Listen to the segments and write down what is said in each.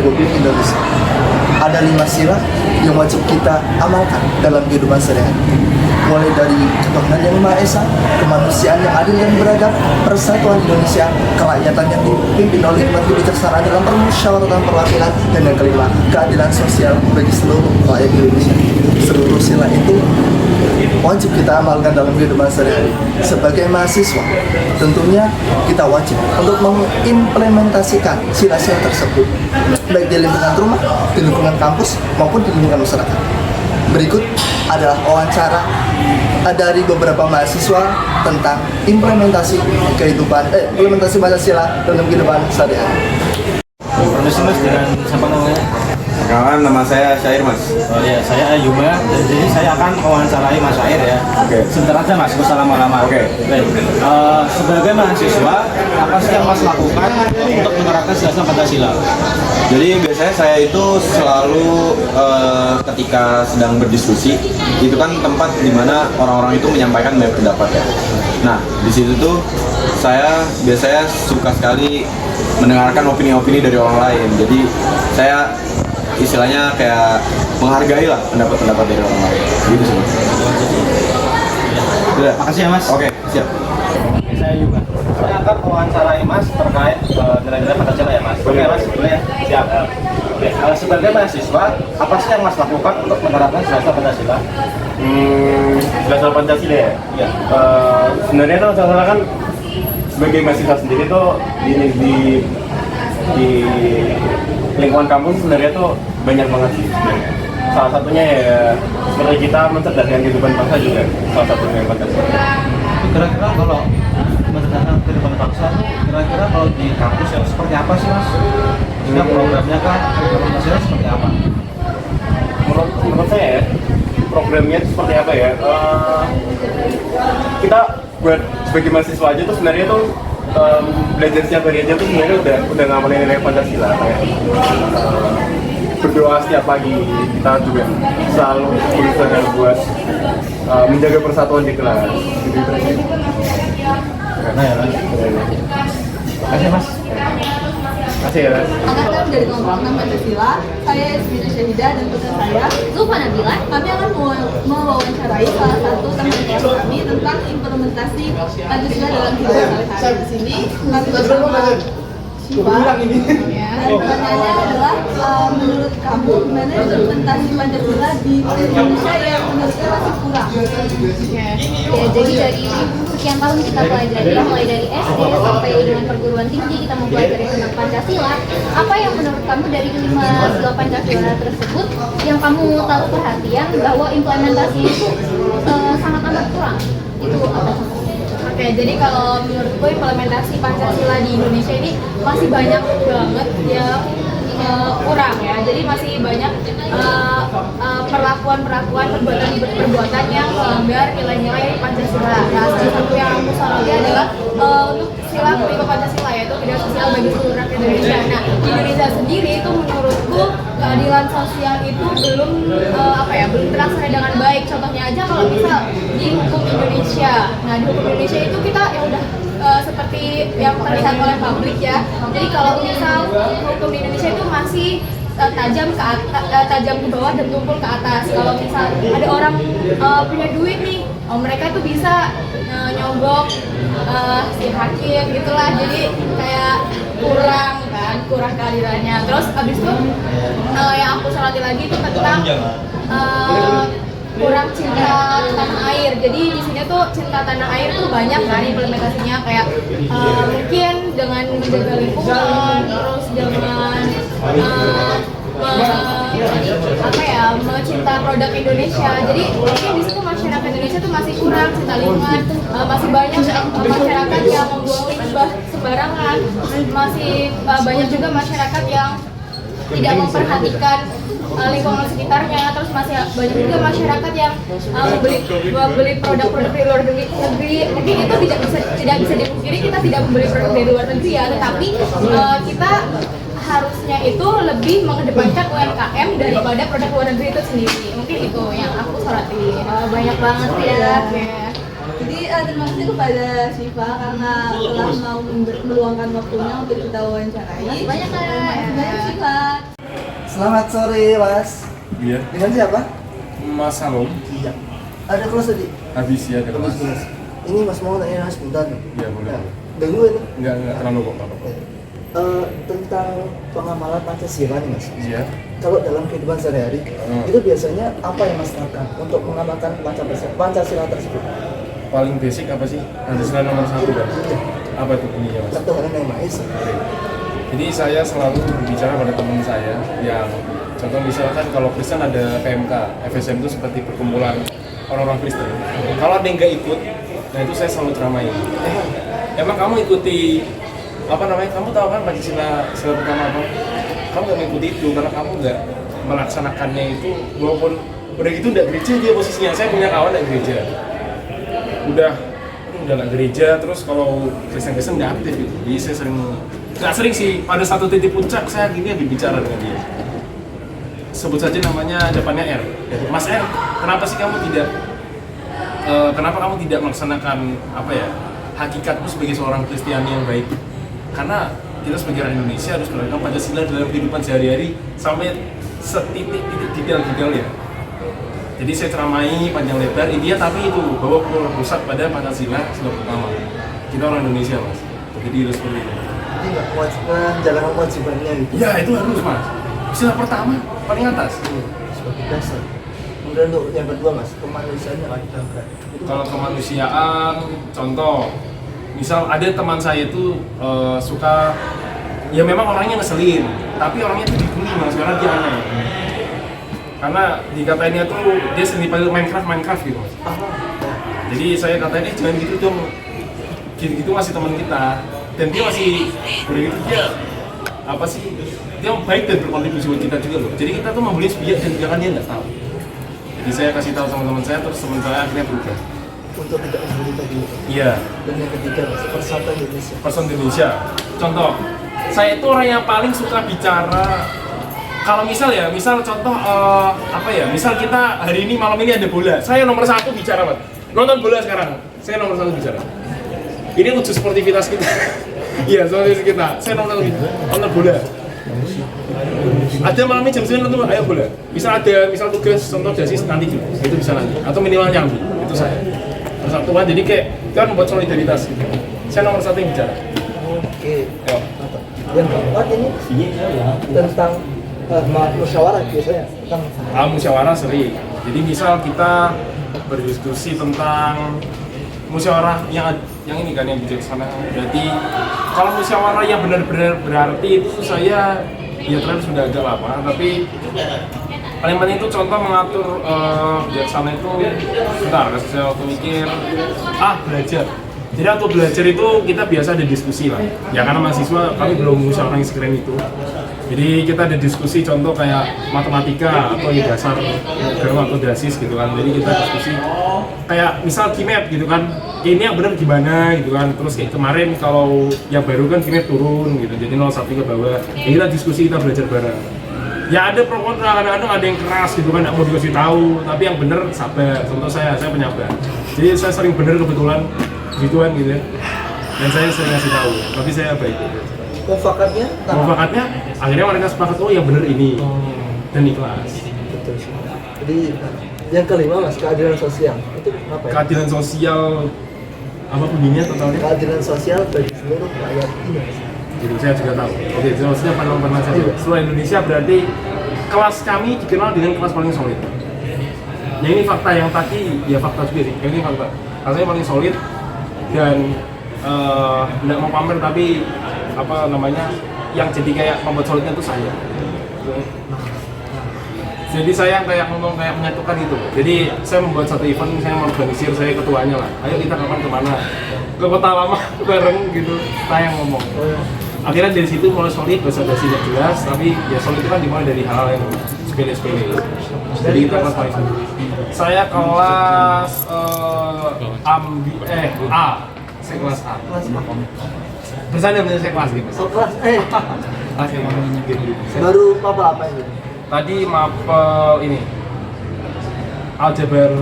Republik Indonesia. Ada 5 sila yang wajib kita amalkan dalam kehidupan sehari-hari. Mulai dari ketuhanan yang Maha Esa, kemanusiaan yang adil dan beradab, persatuan Indonesia, kerakyatan yang dipimpin oleh hikmat kebijaksanaan dalam permusyawaratan perwakilan, dan yang kelima, keadilan sosial bagi seluruh rakyat Indonesia. Seluruh sila itu wajib kita amalkan dalam kehidupan sehari-hari. Sebagai mahasiswa, tentunya kita wajib untuk mengimplementasikan sila-sila tersebut, baik di lingkungan rumah, di lingkungan kampus, maupun di lingkungan masyarakat. Berikut adalah wawancara dari beberapa mahasiswa tentang implementasi Pancasila dalam kehidupan sehari-hari. Permisi Mas, dengan siapa namanya? Perkenalkan, nama saya Syair Mas. Oh iya, saya Ayuma. Jadi saya akan mewawancarai Mas Syair ya. Oke. Sebentar aja Mas, gak usah lama-lama. Oke. Baik. Sebagai mahasiswa, apa sih yang Mas lakukan untuk menerapkan sila-sila Pancasila? Jadi biasanya saya itu selalu ketika sedang berdiskusi, itu kan tempat di mana orang-orang itu menyampaikan banyak pendapat ya. Nah, di situ tuh saya biasanya suka sekali mendengarkan opini-opini dari orang lain. Jadi saya istilahnya kayak menghargai lah pendapat-pendapat dari orang lain. Gitu sih. Sudah. Makasih ya Mas. Oke, siap. Oke, saya juga. Saya akan mewawancarai Mas terkait nilai-nilai Pancasila ya Mas. Oke Mas, boleh ya? Siap. Oke, sebagai mahasiswa, apa sih yang Mas lakukan untuk menerapkan sila-sila Pancasila? Sila-sila Pancasila ya? Iya. Sebenarnya tuh Pancasila kan sebagai mahasiswa sendiri tuh di lingkungan kampus sebenarnya tuh banyak banget sih sebenarnya. Salah satunya ya seperti kita mencerdaskan kehidupan bangsa juga salah satunya Pancasila. Kira-kira kalau mencerdaskan kehidupan bangsa, kira-kira kalau di kampus yang seperti apa sih Mas? Sehingga programnya kan kehidupan Pancasila seperti apa? Menurut saya ya, programnya itu seperti apa ya? Kita buat sebagai mahasiswa aja tuh sebenarnya tuh belajar setiap hari aja tuh sebenarnya udah ngamalin nilai Pancasila kayak berdoa setiap pagi. Kita juga selalu berusaha buat menjaga persatuan di kelas. Karena ya Mas. Makasih Mas. Makasih ya Mas. Angkatan dari kelompok 6 Pancasila, saya Ismina Syahidah dan putra saya Zulfa Nabila. Kami akan mewawancarai salah satu teman kelas kami tentang implementasi Pancasila dalam kehidupan sehari-hari. Di sini kami bersama Syifa. Dan pertanyaannya adalah menurut kamu gimana implementasi Pancasila di Indonesia yang menurutnya masih kurang? Ya, jadi dari sekian tahun kita pelajari, mulai dari SD sampai dengan perguruan tinggi kita mempelajari tentang Pancasila. Apa yang menurut kamu dari 5 sila Pancasila tersebut yang kamu tahu perhatian bahwa implementasi itu sangat amat kurang? Itu apa contohnya? Oke, jadi kalau menurutku implementasi Pancasila di Indonesia ini masih banyak banget ya kurang ya. Jadi masih banyak perlakuan-perlakuan, perbuatan yang melanggar nilai-nilai Pancasila. Nah, salah satu yang aku soroti adalah untuk sila kelima Pancasila, yaitu keadilan sosial bagi seluruh rakyat Indonesia. Nah, di Indonesia sendiri itu menurutku keadilan sosial itu belum belum terlaksana dengan baik. Contohnya aja kalau misal di hukum Indonesia. Nah, di hukum Indonesia itu kita ya udah seperti yang terlihat oleh publik ya. Jadi kalau misal hukum di Indonesia itu masih tajam ke bawah dan tumpul ke atas. Kalau misal ada orang punya duit nih, mereka tuh bisa nyogok si hakim gitulah. Jadi kayak kurang keadilannya. Terus abis itu yang aku soroti lagi itu tentang kurang cinta tanah air. Jadi di sini tuh cinta tanah air tuh banyak kan implementasinya, kayak mungkin dengan menjaga lingkungan, terus dengan mencinta produk Indonesia. Jadi mungkin di situ masyarakat Indonesia tuh masih kurang cinta lingkungan, masih banyak masyarakat yang membuang limbah sembarangan, masih banyak juga masyarakat yang tidak memperhatikan lingkungan sekitarnya. Terus masih banyak juga masyarakat yang membeli produk-produk dari luar negeri. Mungkin itu tidak bisa dipungkiri, kita tidak membeli produk dari luar negeri ya, tetapi kita harusnya itu lebih mengedepankan UMKM daripada produk luar negeri itu sendiri. Mungkin itu yang aku soroti. Banyak banget ya. Jadi terima kasih kepada Syifa karena telah mau meluangkan waktunya untuk kita wawancarai. Banyak kan? Banyak Syifa. Selamat sore Mas. Iya. Dengan siapa? Mas Salom. Iya. Ada kelas tadi? Habis ya ada Kelas. kelas. Ini Mas mau tanya Mas bentar. Iya, boleh. Nah, ganggu ini. Enggak terlalu kok, Pak. Tentang pengamalan Pancasila nih Mas. Iya. Kalau dalam kehidupan sehari-hari, itu biasanya apa yang Mas lakukan untuk mengamalkan Pancasila tersebut? Paling basic apa sih? Pancasila nomor 1 kan? Iya. Apa itu bunyinya, Mas? Ketuhanan yang Maha Esa. Jadi saya selalu berbicara pada teman saya yang contoh misalkan kalau Kristen ada PMK, FSM itu seperti perkumpulan orang-orang Kristen. Kalau ada yang nggak ikut, nah itu saya selalu ceramain. Emang kamu ikuti apa namanya? Kamu tahu kan Pancasila sila pertama apa? Kamu nggak mengikuti itu karena kamu nggak melaksanakannya itu walaupun udah gitu nggak gereja dia posisinya. Saya punya kawan nggak gereja. Udah nggak gereja terus kalau Kristen nggak aktif gitu. Jadi saya nggak sering sih, pada satu titik puncak saya gini bicara dengan dia. Sebut saja namanya depannya R. Mas R, kenapa sih kamu tidak kenapa kamu tidak melaksanakan apa ya hakikatmu sebagai seorang Kristiani yang baik? Karena kita sebagai orang Indonesia harus melakukan Pancasila dalam kehidupan sehari-hari sampai setitik-titik detail ya. Jadi saya ceramai panjang lebar India, tapi itu bahwa pusat pada Pancasila sila pertama. Kita orang Indonesia Mas, jadi harus seperti itu. Jadi nggak menjalankan kewajibannya gitu. Ya itu harus Mas. Sila pertama paling atas. Sebagai dasar. Kemudian untuk yang kedua Mas, kemanusiaannya kita berat. Kalau kemanusiaan, contoh, misal ada teman saya itu suka, ya memang orangnya ngeselin, tapi orangnya itu dibully Mas, karena dia aneh. Karena dikatainnya tuh dia sering dipanggil Minecraft gitu Mas. Jadi saya katain, jangan gitu dong, gitu-gitu masih teman kita, dan dia masih begitu dia apa sih, dia baik dan berkontribusi buat kita juga loh. Jadi kita tuh membeli biar dan jangan dia nggak tahu. Jadi saya kasih tahu teman-teman saya, terus teman saya akhirnya berubah. Untuk tidak membuli tadi. Iya. Dan yang ketiga Mas, persatuan Indonesia. Person Indonesia. Contoh, saya itu orang yang paling suka bicara. Kalau misal contoh apa ya? Misal kita hari ini malam ini ada bola, saya nomor 1 bicara Mas. Nonton bola sekarang, saya nomor 1 bicara. Ini wujud sportivitas kita. Iya, sportivitas kita. Saya nonton bola. Ada malamnya jam 9 nonton, ayo bola. Misal tugas contoh dasis nanti juga, itu bisa nanti. Atau minimal nyambi, itu saya. Persatuan, jadi kayak kita membuat solidaritas gitu. Saya nomor 1 yang bicara. Oke. Yo. Yang keempat ini tentang musyawarah biasanya tentang Musyawarah sering. Jadi misal kita berdiskusi tentang musyawarah yang ini kan yang bijaksana. Berarti kalau musyawarah yang benar-benar berarti itu saya ya tren sudah agak lama, tapi paling penting itu contoh mengatur bijaksana itu sebentar, kasih saya waktu mikir. Belajar. Jadi waktu belajar itu kita biasa ada diskusi lah. Ya karena mahasiswa kami belum musyawarah yang sekeren itu. Jadi kita ada diskusi contoh kayak matematika atau yang dasar program atau dasis gitu kan. Jadi kita diskusi kayak misal Kimet gitu kan. Ini yang benar gimana gitu kan. Terus kayak kemarin kalau yang baru kan Kimet turun gitu. Jadi 01 ke bawah. Ya kita diskusi, kita belajar bareng. Ya ada pro kontra, kadang-kadang ada yang keras gitu kan, nggak mau dikasih tahu. Tapi yang benar sabar. Contoh saya penyabar. Jadi saya sering benar kebetulan gituan gitu ya. Dan saya sering ngasih tahu. Tapi saya baik gitu. Mufakatnya akhirnya mereka sepakat, oh yang benar ini dan ikhlas. Betul. Jadi yang kelima Mas, keadilan sosial itu apa ya? Keadilan sosial apa bunyinya totalnya? Keadilan sosial bagi seluruh rakyat Indonesia. Jadi saya juga tahu. Oke, maksudnya pernah saja. Seluruh Indonesia berarti kelas kami dikenal dengan kelas paling solid. Ya ini fakta yang tadi, ya fakta juga sih. Ini fakta. Kelasnya paling solid dan nggak mau pamer tapi apa namanya yang jadi kayak membuat solidnya itu saya. Jadi saya kayak ngomong kayak menyatukan itu. Jadi saya membuat satu event, saya mengorganisir, saya ketuanya lah. Ayo kita kapan kemana? Ke kota lama bareng gitu. Saya yang ngomong. Akhirnya dari situ mulai solid, basa-basi nggak jelas, tapi ya solid itu kan dimulai dari hal yang sepele-sepele. Jadi kita kelas paling solid. Saya kelas A. Saya kelas A. Bersama dengan saya kelas gitu. Oh, kelas gitu. baru apa ini? Tadi mapel ini aljabar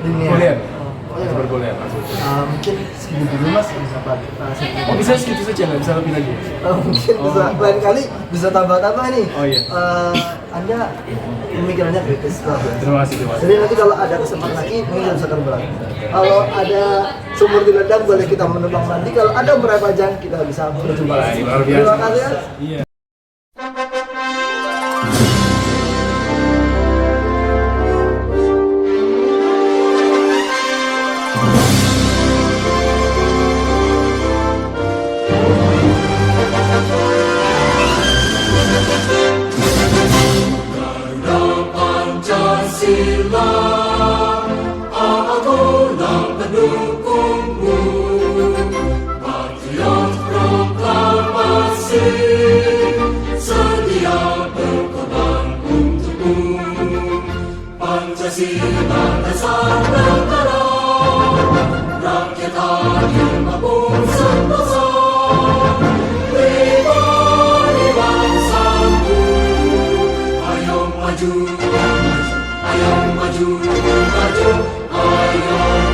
Dunia. Boolean. Oh, Aljabar Boolean. Mungkin segini dulu mas, bisa Pak. Oh bisa segitu saja, nggak bisa lebih lagi? Mungkin bisa lain kali bisa tambah-tambah nih. Oh, iya. Anda pemikirannya kritis lah. Terima kasih. Jadi nanti kalau ada kesempatan lagi mungkin bisa terbang. Kalau ada sumur di ledang boleh kita menebang nanti. Kalau ada berapajang kita bisa berjumpa lagi. Luar biasa. Terima kasih ya. Iya. Pancasila dasar negara, rakyat hadir mampu sentosa, pribadi bangsaku, ayo maju, ayo maju, ayo